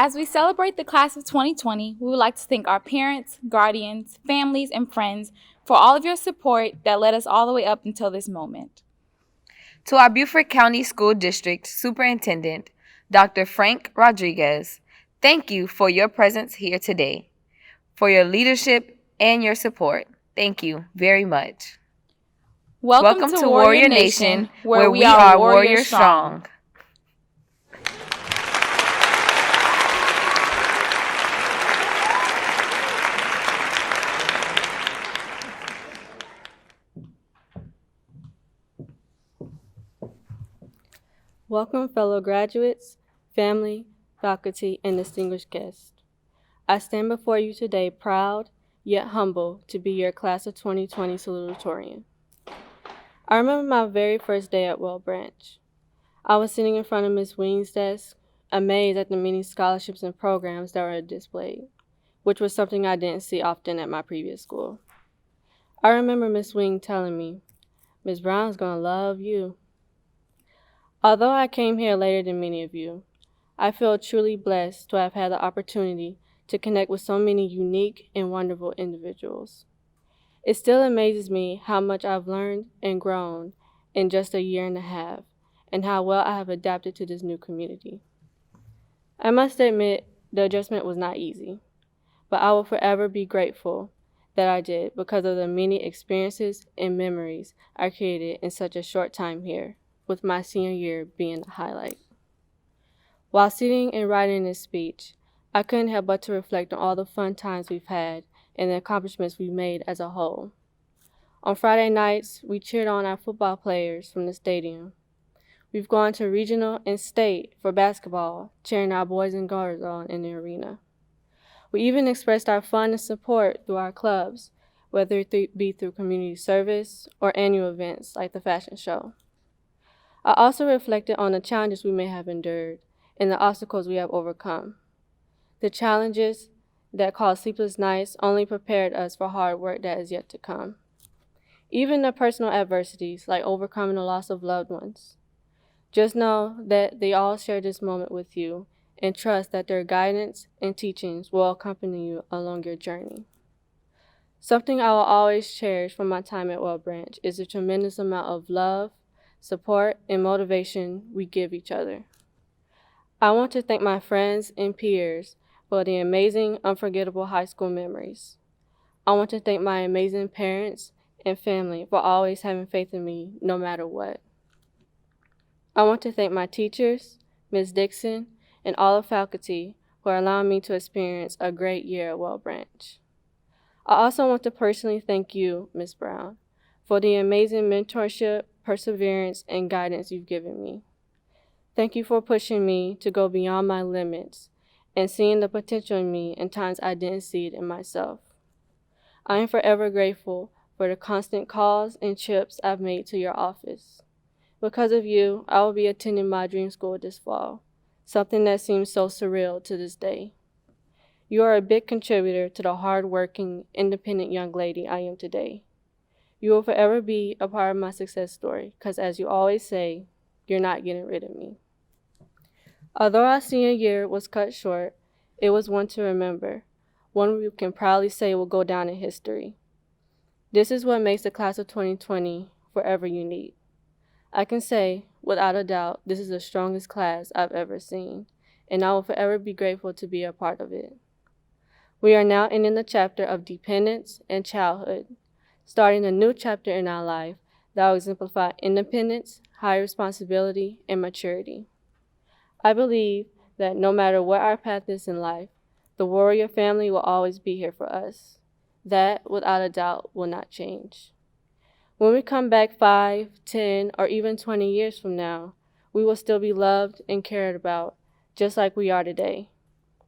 As we celebrate the class of 2020, we would like to thank our parents, guardians, families, and friends for all of your support that led us all the way up until this moment. To our Beaufort County School District Superintendent, Dr. Frank Rodriguez, thank you for your presence here today, for your leadership and your support. Thank you very much. Welcome to Warrior Nation, where we are Warrior Strong. Welcome, fellow graduates, family, faculty, and distinguished guests. I stand before you today proud, yet humble, to be your class of 2020 salutatorian. I remember my very first day at Well Branch. I was sitting in front of Ms. Wing's desk, amazed at the many scholarships and programs that were displayed, which was something I didn't see often at my previous school. I remember Ms. Wing telling me, "Ms. Brown's gonna love you." Although I came here later than many of you, I feel truly blessed to have had the opportunity to connect with so many unique and wonderful individuals. It still amazes me how much I've learned and grown in just a year and a half, and how well I have adapted to this new community. I must admit, the adjustment was not easy, but I will forever be grateful that I did because of the many experiences and memories I created in such a short time here, with my senior year being the highlight. While sitting and writing this speech, I couldn't help but to reflect on all the fun times we've had and the accomplishments we've made as a whole. On Friday nights, we cheered on our football players from the stadium. We've gone to regional and state for basketball, cheering our boys and girls on in the arena. We even expressed our fun and support through our clubs, whether it be through community service or annual events like the fashion show. I also reflected on the challenges we may have endured and the obstacles we have overcome. The challenges that caused sleepless nights only prepared us for hard work that is yet to come. Even the personal adversities, like overcoming the loss of loved ones. Just know that they all share this moment with you and trust that their guidance and teachings will accompany you along your journey. Something I will always cherish from my time at Well Branch is the tremendous amount of love, support, and motivation we give each other. I want to thank my friends and peers for the amazing, unforgettable high school memories. I want to thank my amazing parents and family for always having faith in me no matter what. I want to thank my teachers, Ms. Dixon, and all of faculty for allowing me to experience a great year at Well Branch. I also want to personally thank you, Ms. Brown, for the amazing mentorship, perseverance, and guidance you've given me. Thank you for pushing me to go beyond my limits and seeing the potential in me in times I didn't see it in myself. I am forever grateful for the constant calls and trips I've made to your office. Because of you, I will be attending my dream school this fall, something that seems so surreal to this day. You are a big contributor to the hard-working, independent young lady I am today. You will forever be a part of my success story, because as you always say, you're not getting rid of me. Although our senior year was cut short, it was one to remember, one we can proudly say will go down in history. This is what makes the class of 2020 forever unique. I can say, without a doubt, this is the strongest class I've ever seen, and I will forever be grateful to be a part of it. We are now ending the chapter of dependence and childhood, starting a new chapter in our life that will exemplify independence, high responsibility, and maturity. I believe that no matter what our path is in life, the Warrior family will always be here for us. That, without a doubt, will not change. When we come back 5, 10, or even 20 years from now, we will still be loved and cared about, just like we are today.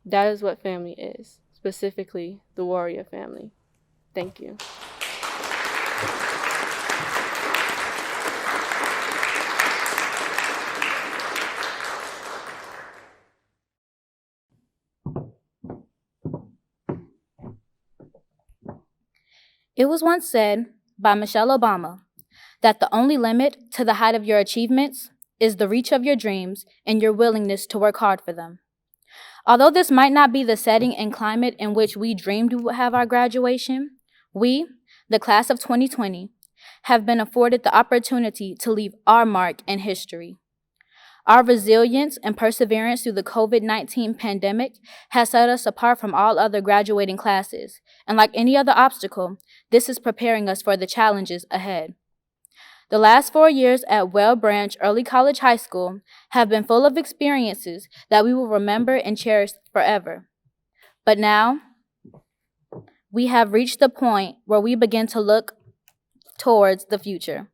That is what family is, specifically the Warrior family. Thank you. It was once said by Michelle Obama that the only limit to the height of your achievements is the reach of your dreams and your willingness to work hard for them. Although this might not be the setting and climate in which we dreamed we would have our graduation, we, the class of 2020, have been afforded the opportunity to leave our mark in history. Our resilience and perseverance through the COVID-19 pandemic has set us apart from all other graduating classes, and like any other obstacle, this is preparing us for the challenges ahead. The last 4 years at Well Branch Early College High School have been full of experiences that we will remember and cherish forever. But now, we have reached the point where we begin to look towards the future.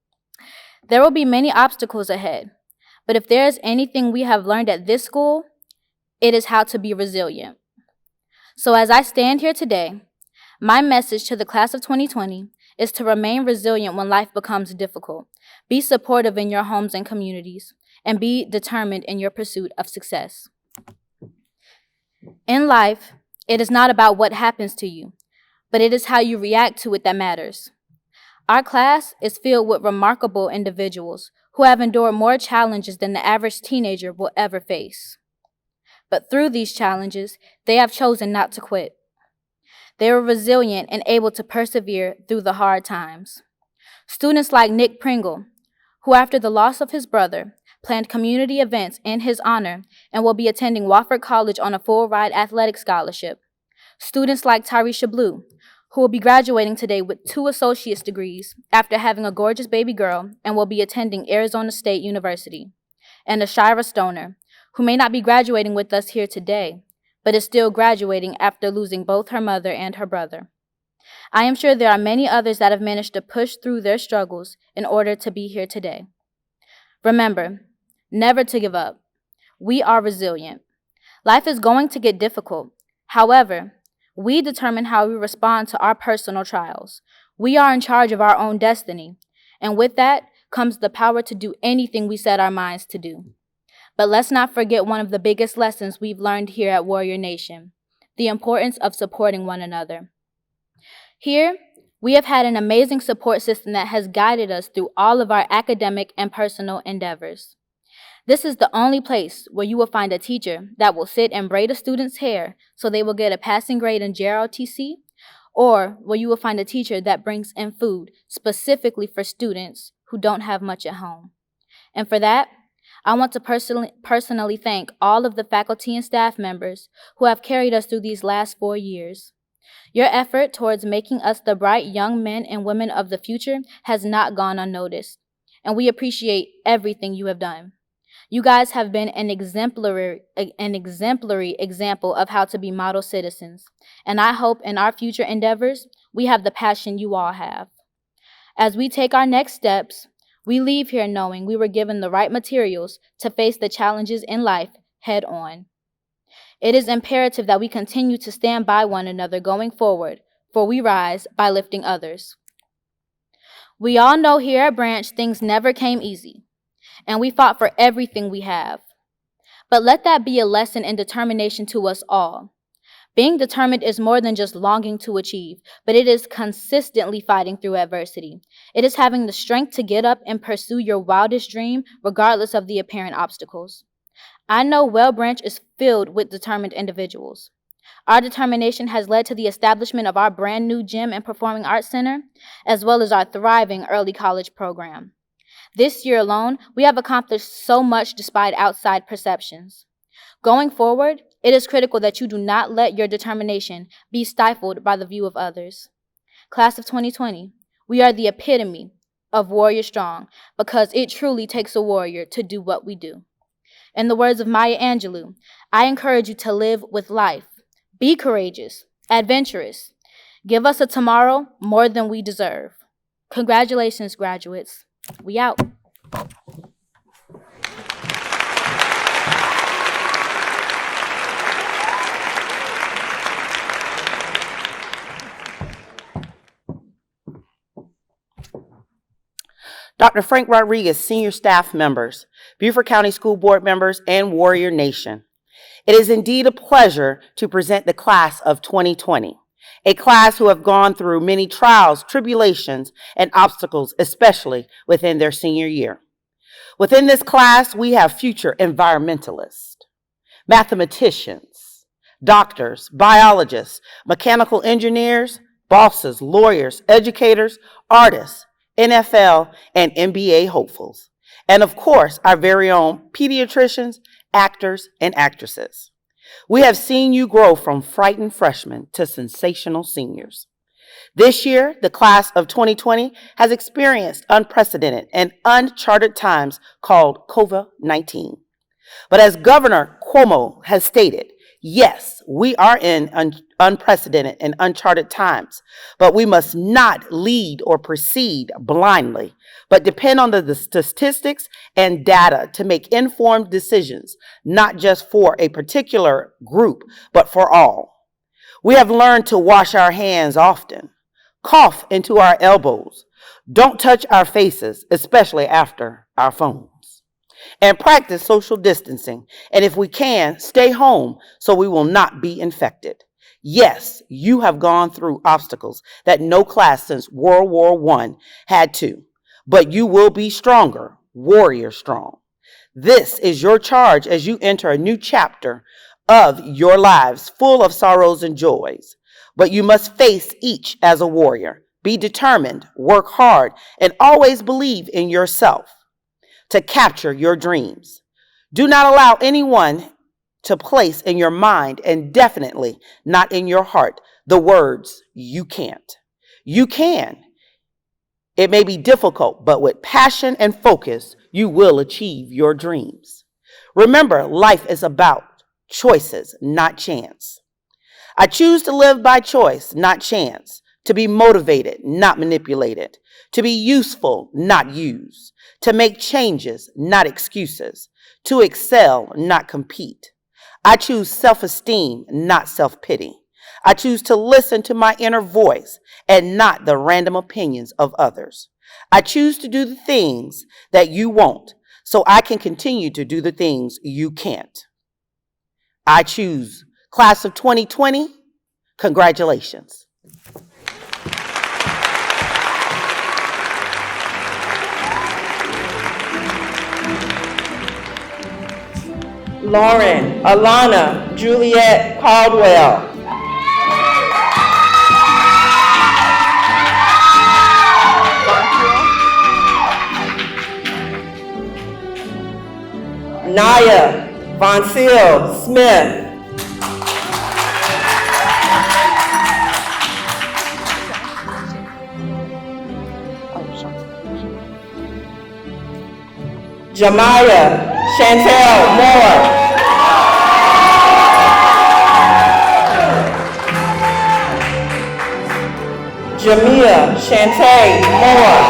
There will be many obstacles ahead, but if there is anything we have learned at this school, it is how to be resilient. So as I stand here today, my message to the class of 2020 is to remain resilient when life becomes difficult. Be supportive in your homes and communities, and be determined in your pursuit of success. In life, it is not about what happens to you, but it is how you react to it that matters. Our class is filled with remarkable individuals who have endured more challenges than the average teenager will ever face. But through these challenges, they have chosen not to quit. They were resilient and able to persevere through the hard times. Students like Nick Pringle, who after the loss of his brother, planned community events in his honor and will be attending Wofford College on a full-ride athletic scholarship. Students like Tyresha Blue, who will be graduating today with 2 associate's degrees after having a gorgeous baby girl and will be attending Arizona State University. And Ashira Stoner, who may not be graduating with us here today, but is still graduating after losing both her mother and her brother. I am sure there are many others that have managed to push through their struggles in order to be here today. Remember, never to give up. We are resilient. Life is going to get difficult. However, we determine how we respond to our personal trials. We are in charge of our own destiny, and with that comes the power to do anything we set our minds to do. But let's not forget one of the biggest lessons we've learned here at Warrior Nation, the importance of supporting one another. Here, we have had an amazing support system that has guided us through all of our academic and personal endeavors. This is the only place where you will find a teacher that will sit and braid a student's hair so they will get a passing grade in JROTC, or where you will find a teacher that brings in food specifically for students who don't have much at home. And for that, I want to personally thank all of the faculty and staff members who have carried us through these last 4 years. Your effort towards making us the bright young men and women of the future has not gone unnoticed, and we appreciate everything you have done. You guys have been an exemplary example of how to be model citizens, and I hope in our future endeavors, we have the passion you all have. As we take our next steps, we leave here knowing we were given the right materials to face the challenges in life head on. It is imperative that we continue to stand by one another going forward, for we rise by lifting others. We all know here at Branch things never came easy, and we fought for everything we have. But let that be a lesson in determination to us all. Being determined is more than just longing to achieve, but it is consistently fighting through adversity. It is having the strength to get up and pursue your wildest dream, regardless of the apparent obstacles. I know Well Branch is filled with determined individuals. Our determination has led to the establishment of our brand new gym and performing arts center, as well as our thriving early college program. This year alone, we have accomplished so much despite outside perceptions. Going forward, it is critical that you do not let your determination be stifled by the view of others. Class of 2020, we are the epitome of warrior strong because it truly takes a warrior to do what we do. In the words of Maya Angelou, I encourage you to live with life. Be courageous, adventurous. Give us a tomorrow more than we deserve. Congratulations, graduates. We out. Dr. Frank Rodriguez, senior staff members, Beaufort County School Board members, and Warrior Nation. It is indeed a pleasure to present the class of 2020, a class who have gone through many trials, tribulations, and obstacles, especially within their senior year. Within this class, we have future environmentalists, mathematicians, doctors, biologists, mechanical engineers, bosses, lawyers, educators, artists, NFL and NBA hopefuls, and of course, our very own pediatricians, actors, and actresses. We have seen you grow from frightened freshmen to sensational seniors. This year, the class of 2020 has experienced unprecedented and uncharted times called COVID-19. But as Governor Cuomo has stated, yes, we are in unprecedented and uncharted times, but we must not lead or proceed blindly, but depend on the statistics and data to make informed decisions, not just for a particular group, but for all. We have learned to wash our hands often, cough into our elbows, don't touch our faces, especially after our phones, and practice social distancing. And if we can, stay home so we will not be infected. Yes, you have gone through obstacles that no class since World War I had to, but you will be stronger, warrior strong. This is your charge as you enter a new chapter of your lives full of sorrows and joys. But you must face each as a warrior. Be determined, work hard, and always believe in yourself to capture your dreams. Do not allow anyone to place in your mind, and definitely not in your heart, the words, you can't. You can. It may be difficult, but with passion and focus, you will achieve your dreams. Remember, life is about choices, not chance. I choose to live by choice, not chance, to be motivated, not manipulated, to be useful, not used, to make changes, not excuses, to excel, not compete. I choose self-esteem, not self-pity. I choose to listen to my inner voice and not the random opinions of others. I choose to do the things that you won't, so I can continue to do the things you can't. I choose class of 2020. Congratulations. Lauren Alana Juliet Caldwell. Naya Vonsil Smith. Jamaya Chantel Moore. Jamia Shantae Moore.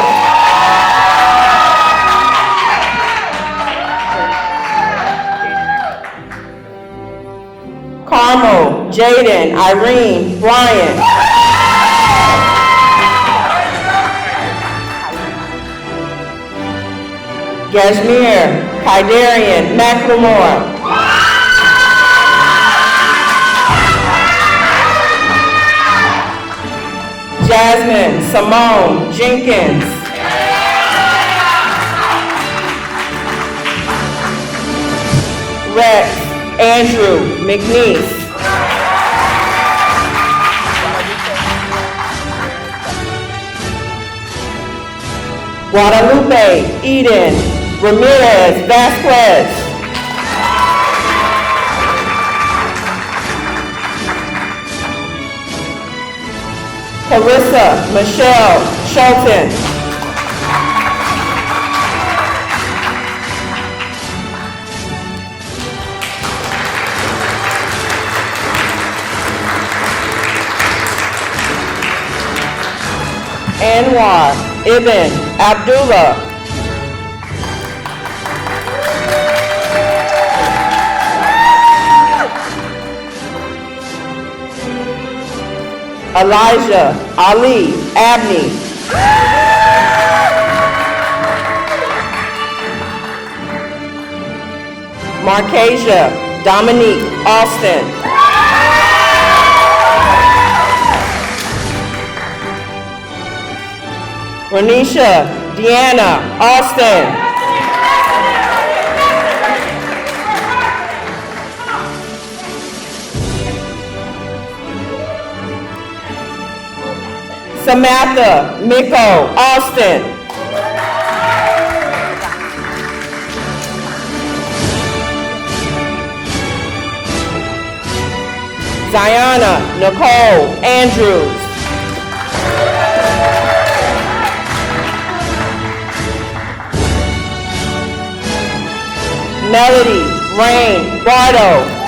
Carmel Jaden Irene Bryant. Gashmir Kydarian McLemore. Jasmine Simone Jenkins. Rex Andrew McNeese. Guadalupe Eden Ramirez Vasquez. Carissa Michelle Schulten. Anwar Ibn Abdullah. Elijah Ali Abney. Marcasia Dominique Austin. Renisha Deanna Austin. Samantha Miko Austin. Ziana Nicole Andrews. Melody Rain Bardo.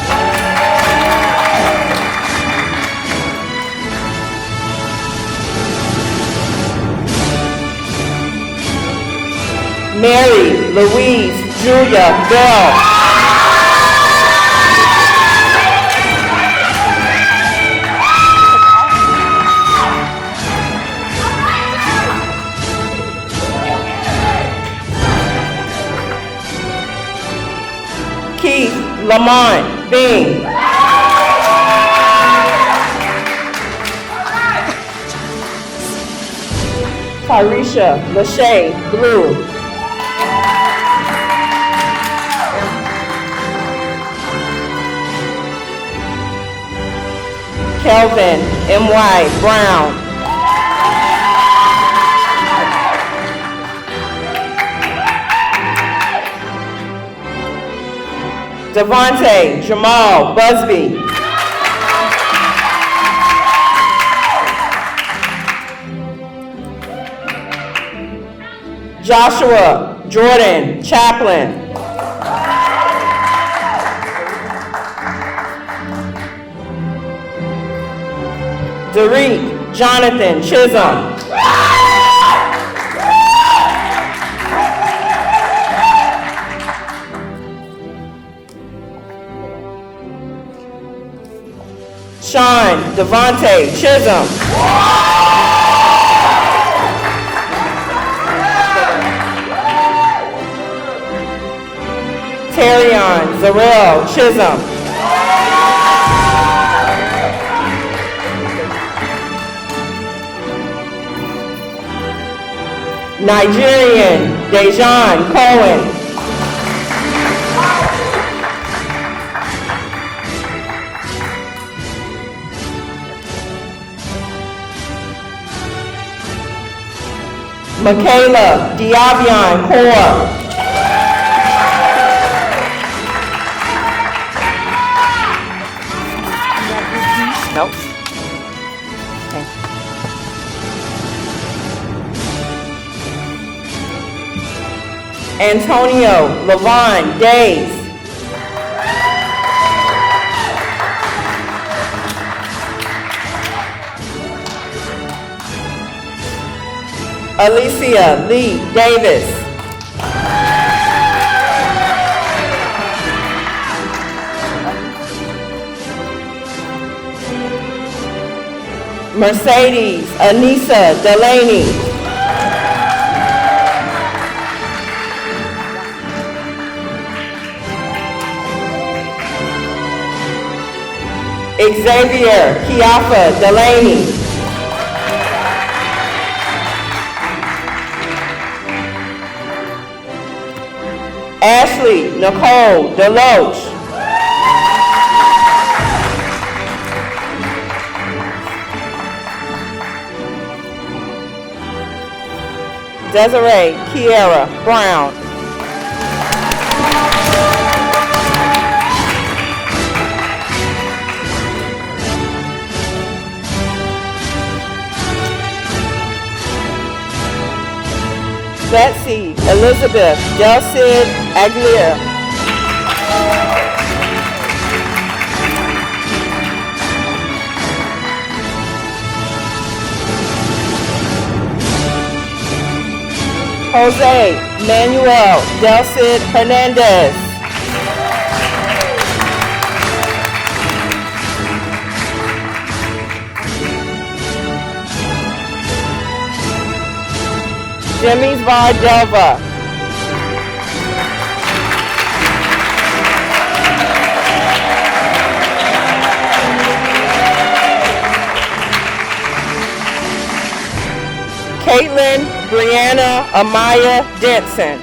Mary Louise Julia Bell. Keith Lamont Bing. Tarisha Lachey Blue. Kelvin M.Y. Brown. Devontae Jamal Busby. Joshua Jordan Chaplin. Derek Jonathan Chisholm. Sean Devontae Chisholm. Terrion Zarel Chisholm. Nigerian Dejan Cohen. Michaela Diavion Kaur. Nope. Antonio Levon Days. Alicia Lee Davis. Mercedes Anissa Delaney. Xavier Kiafa Delaney. Ashley Nicole Deloach. Desiree Kiera Brown. Betsy Elizabeth Delcid Aguilera. Jose Manuel Delcid Hernandez. Jimmy's Vardelva. Caitlin Brianna Amaya Denson.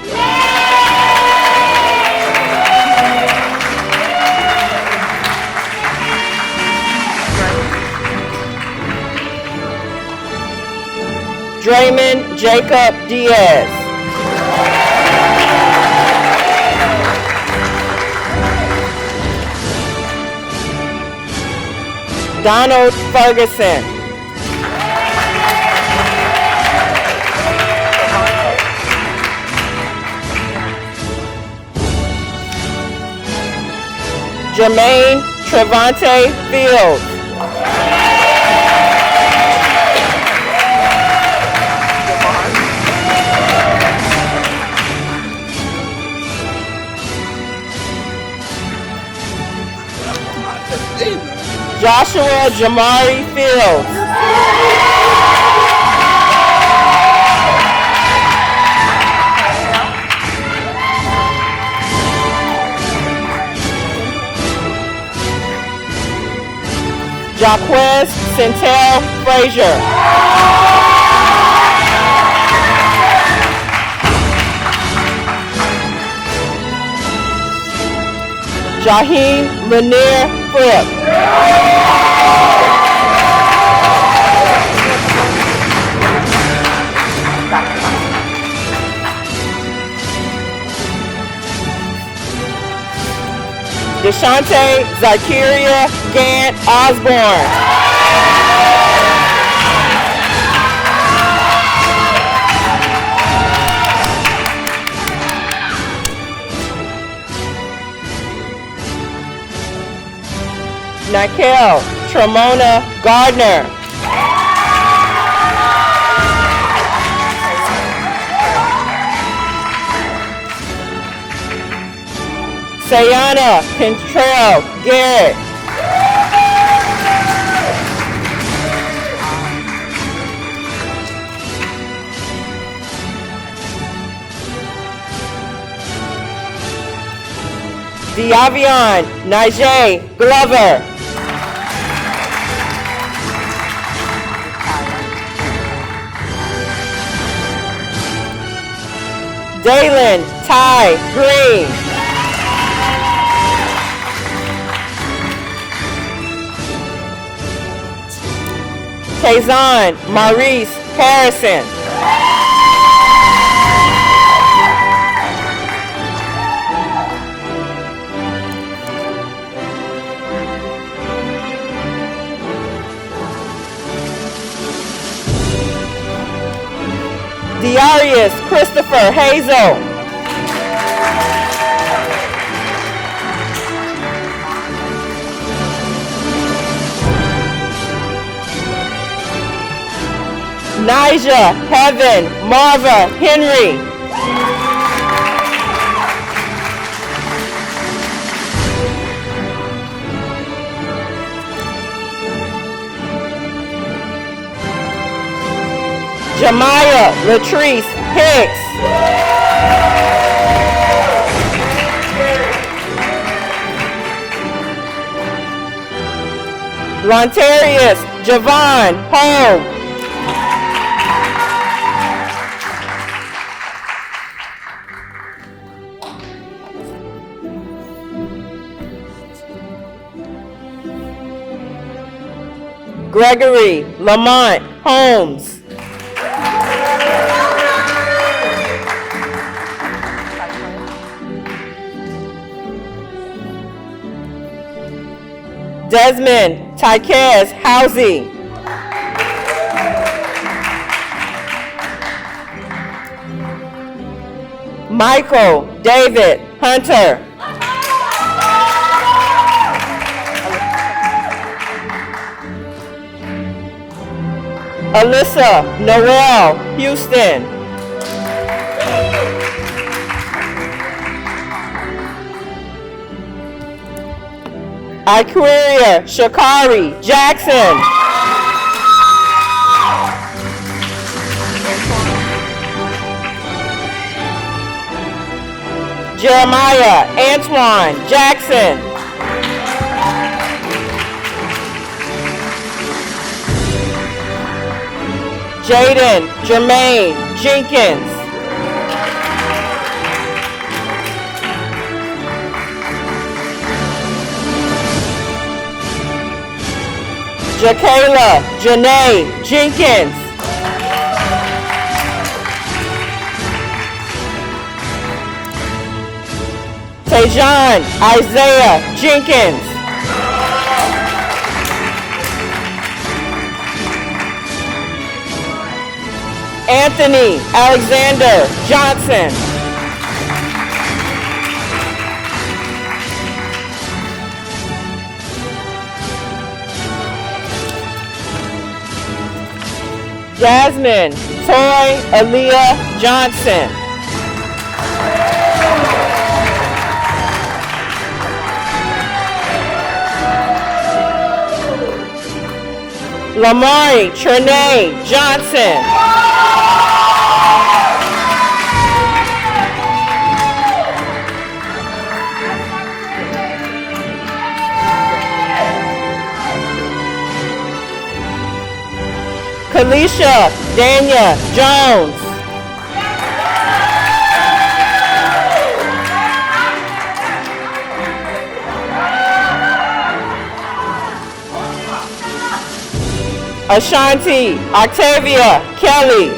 Jacob Diaz. Donald Ferguson. Jermaine Trevante Fields. Joshua Jamari Fields. Jaquez Centel Frazier. Jaheem Lanier Fripp. Deshante Zakiria Gant Osborne. Nikel Tremona Gardner. Sayana Kentrell Garrett. Diavion Najee Glover. Dalen Ty Green. Kazan Maurice Harrison. Darius Christopher Hazel. Nija Heaven Marva Henry. Jemiah Latrice Hicks. Lontarius Javon Home. Gregory Lamont Holmes. Desmond Tyquez Housey. Michael David Hunter. Alyssa Noel Houston. Iqueria Shakari Jackson. Jeremiah Antoine Jackson. Jaden Jermaine Jenkins. Jakayla Janae Jenkins. Tejan Isaiah Jenkins. Anthony Alexander Johnson. Jasmine Toy Aaliyah Johnson. Lamari Trinae Johnson. Kalisha Dania Jones. Ashanti Octavia Kelly.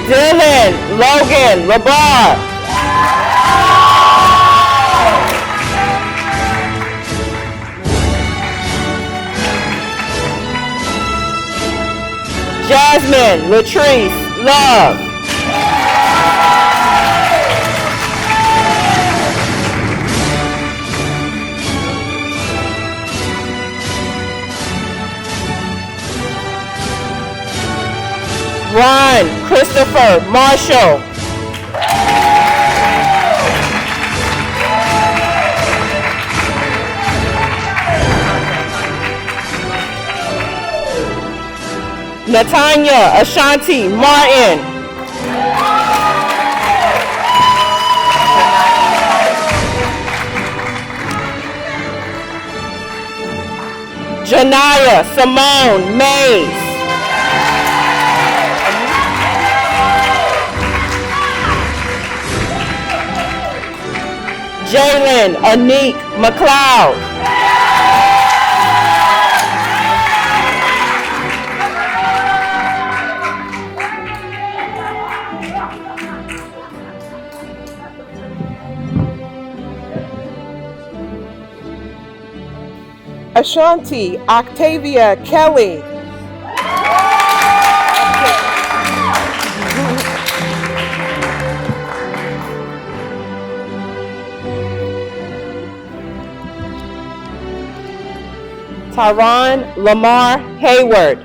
Dylan Logan LeBar. Jasmine Latrice Love. Ron Christopher Marshall. Natanya Ashanti Martin. Janaya Simone Mays. Jalen Anik McLeod. Ashanti Octavia Kelly. Tyron Lamar Hayward.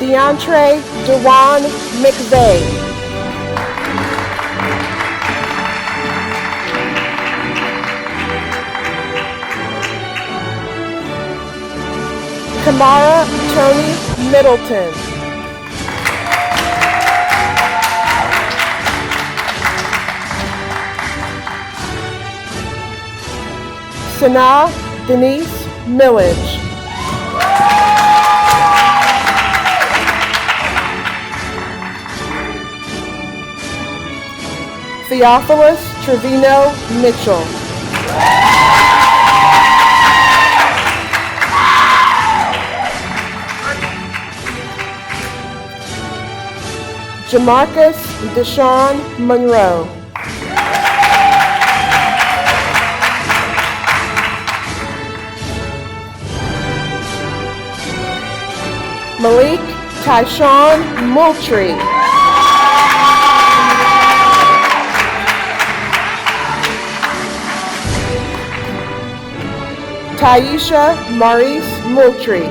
DeAndre Dewan McVeigh. Kamara Tony Middleton. Sanaa Denise Millage. Theophilus Trevino Mitchell. Jamarcus Deshaun Monroe. Malik Tyshawn Moultrie. Taisha Maurice Moultrie.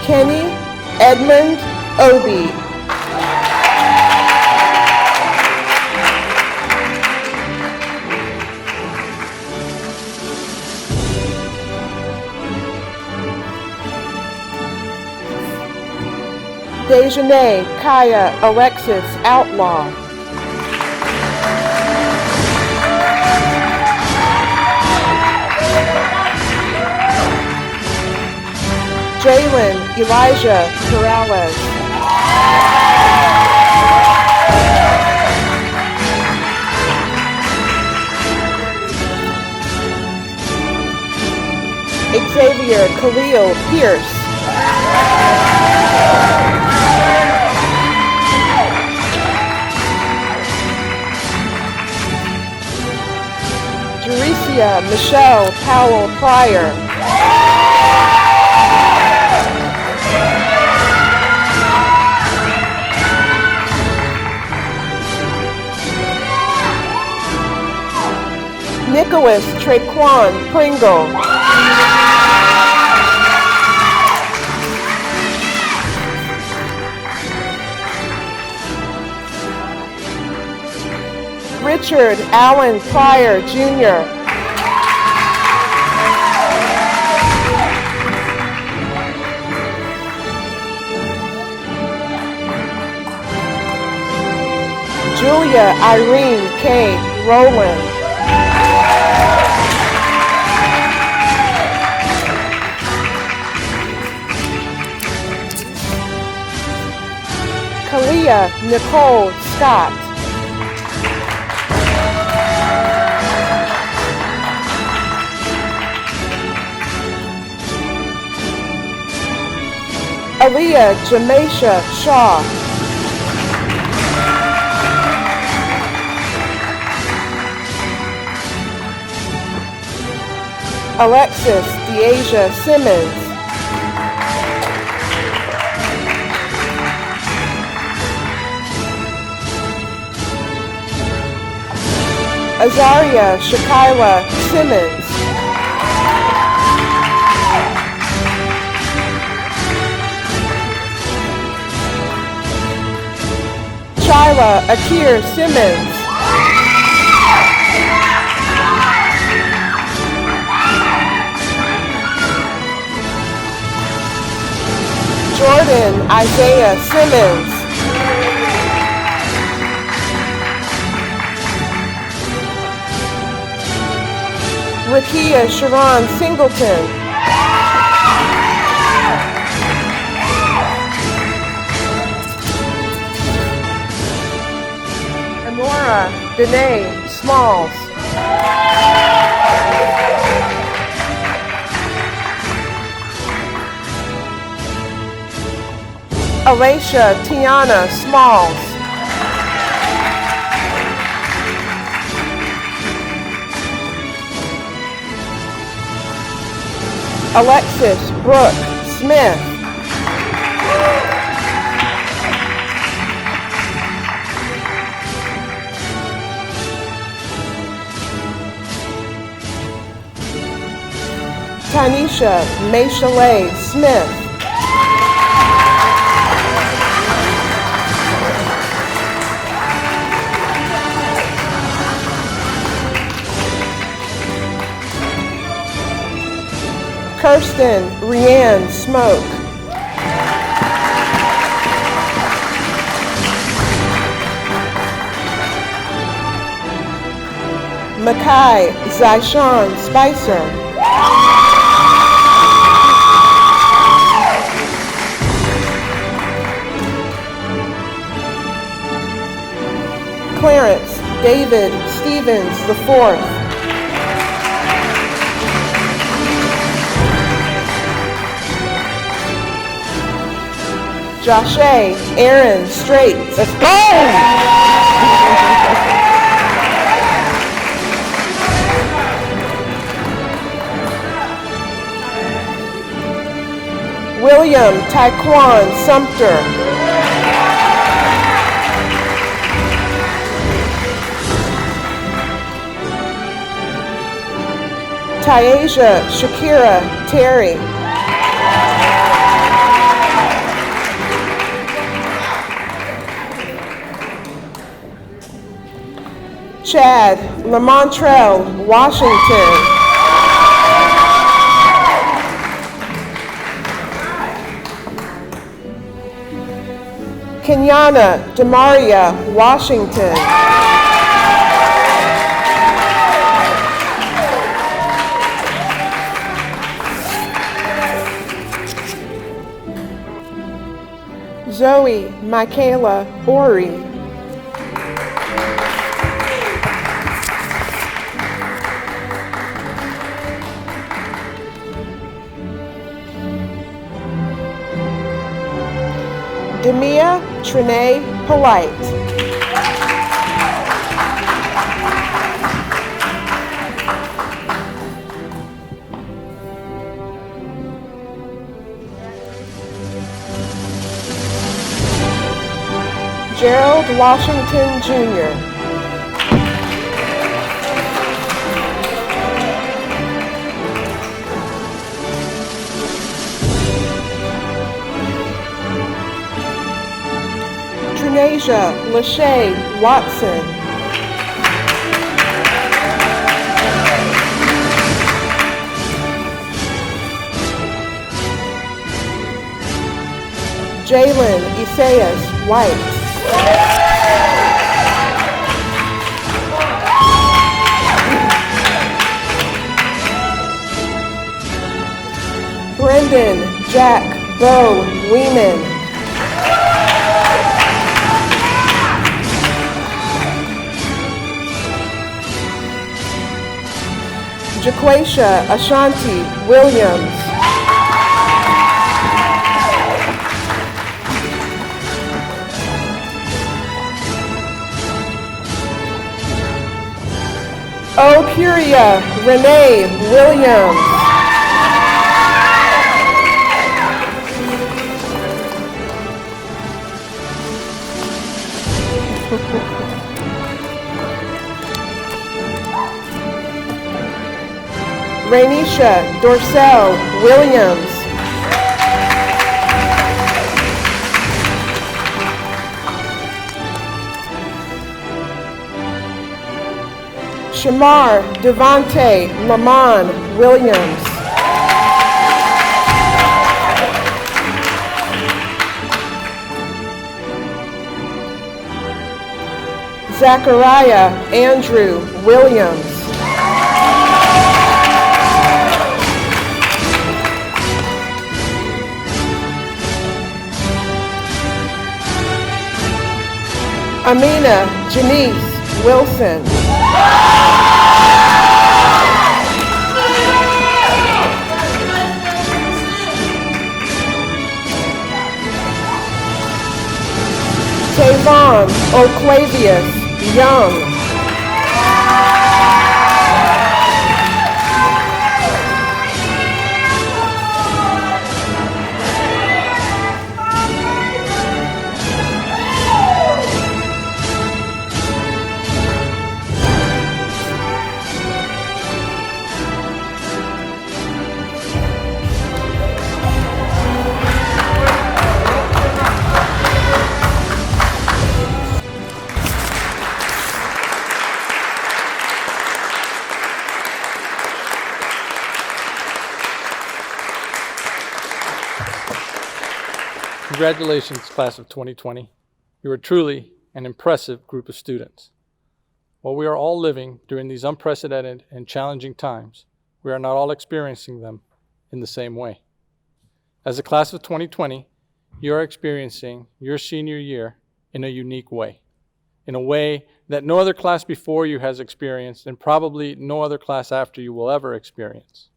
Kenny Edmund Obi. Dejanay Kaya Alexis Outlaw. Jalen Elijah Perales. Xavier Khalil Pierce. Jericia Michelle Powell Pryor. Nicholas Traquan Pringle. Richard Allen Pryor, Jr. Julia Irene K. Rowland. Kalia Nicole Scott. Aaliyah Jameisha Shaw. Alexis Deasia Simmons. Azaria Shakila Simmons. Shyla Akir Simmons. Jordan Isaiah Simmons. Rakia Sharon Singleton. Amora Danae Smalls. Alicia Tiana Smalls. Alexis Brooke Smith. Tanisha Mayshalay Smith. Kirsten Rianne Smoke. Makai Zyshawn Spicer. Clarence David Stevens IV. Joshe Aaron Strait. Let's go! William Taekwon Sumter. Tyasia Shakira Terry. Chad Lamontrell Washington. Kenyana Demaria Washington. Zoe Michaela Ori. Demia Trinae Polite. Gerald Washington Jr. Trinasia Lachey Watson. Jalen Isaias White. Brendan Jack Bo Weeman. Jaquacia Ashanti Williams. Opuria Renee Williams. Rainisha Dorcel Williams. Shamar Devante Lamont Williams. Zachariah Andrew Williams. Amina Janice Wilson. Tavon Oclavius Young. Congratulations, class of 2020. You are truly an impressive group of students. While we are all living during these unprecedented and challenging times, we are not all experiencing them in the same way. As a class of 2020, you are experiencing your senior year in a unique way, in a way that no other class before you has experienced and probably no other class after you will ever experience.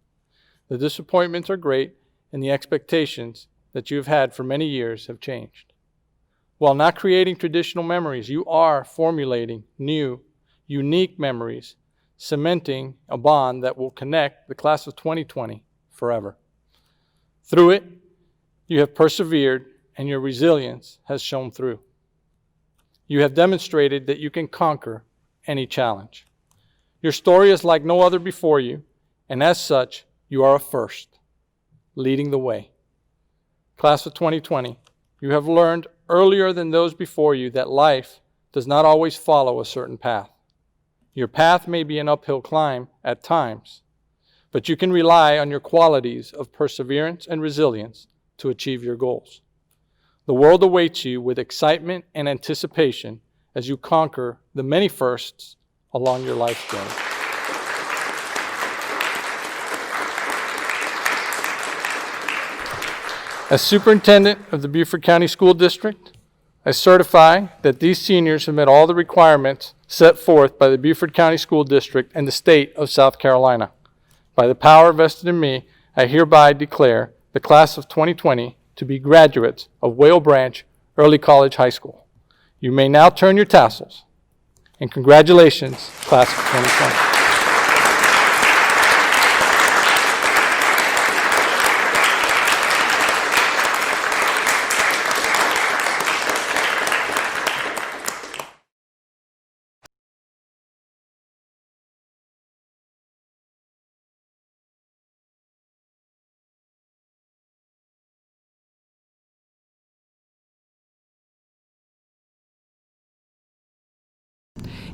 The disappointments are great and the expectations that you have had for many years have changed. While not creating traditional memories, you are formulating new, unique memories, cementing a bond that will connect the class of 2020 forever. Through it, you have persevered and your resilience has shown through. You have demonstrated that you can conquer any challenge. Your story is like no other before you, and as such, you are a first, leading the way. Class of 2020, you have learned earlier than those before you that life does not always follow a certain path. Your path may be an uphill climb at times, but you can rely on your qualities of perseverance and resilience to achieve your goals. The world awaits you with excitement and anticipation as you conquer the many firsts along your life journey. As superintendent of the Beaufort County School District, I certify that these seniors have met all the requirements set forth by the Beaufort County School District and the state of South Carolina. By the power vested in me, I hereby declare the class of 2020 to be graduates of Whale Branch Early College High School. You may now turn your tassels. And congratulations, class of 2020.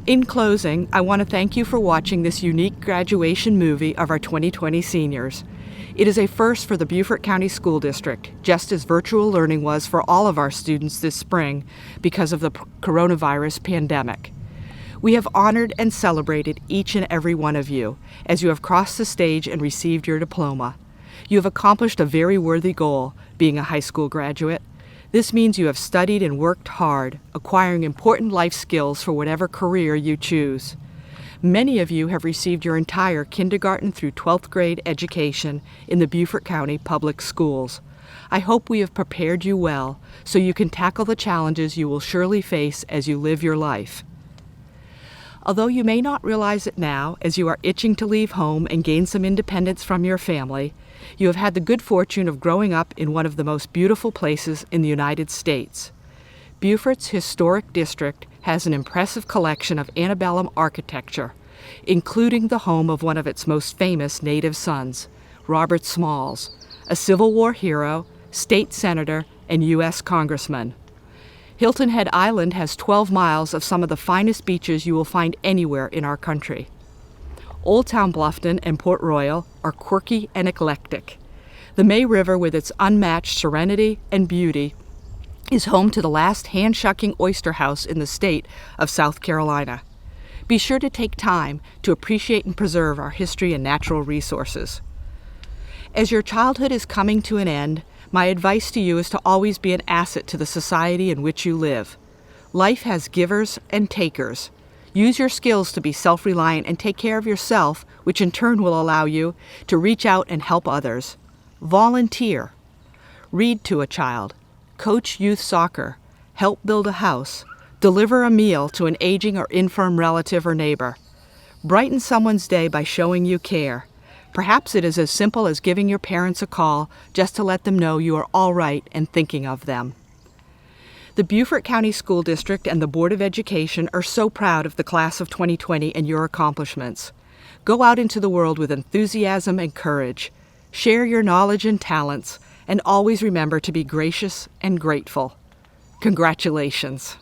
In closing, I want to thank you for watching this unique graduation movie of our 2020 seniors. It is a first for the Beaufort County School District, just as virtual learning was for all of our students this spring because of the coronavirus pandemic. We have honored and celebrated each and every one of you as you have crossed the stage and received your diploma. You have accomplished a very worthy goal, being a high school graduate. This means you have studied and worked hard, acquiring important life skills for whatever career you choose. Many of you have received your entire kindergarten through 12th grade education in the Beaufort County Public Schools. I hope we have prepared you well so you can tackle the challenges you will surely face as you live your life. Although you may not realize it now, as you are itching to leave home and gain some independence from your family, you have had the good fortune of growing up in one of the most beautiful places in the United States. Beaufort's historic district has an impressive collection of antebellum architecture, including the home of one of its most famous native sons, Robert Smalls, a Civil War hero, state senator, and U.S. congressman. Hilton Head Island has 12 miles of some of the finest beaches you will find anywhere in our country. Old Town Bluffton and Port Royal are quirky and eclectic. The May River, with its unmatched serenity and beauty, is home to the last hand-shucking oyster house in the state of South Carolina. Be sure to take time to appreciate and preserve our history and natural resources. As your childhood is coming to an end, my advice to you is to always be an asset to the society in which you live. Life has givers and takers. Use your skills to be self-reliant and take care of yourself, which in turn will allow you to reach out and help others. Volunteer. Read to a child. Coach youth soccer. Help build a house. Deliver a meal to an aging or infirm relative or neighbor. Brighten someone's day by showing you care. Perhaps it is as simple as giving your parents a call just to let them know you are all right and thinking of them. The Beaufort County School District and the Board of Education are so proud of the class of 2020 and your accomplishments. Go out into the world with enthusiasm and courage. Share your knowledge and talents, and always remember to be gracious and grateful. Congratulations.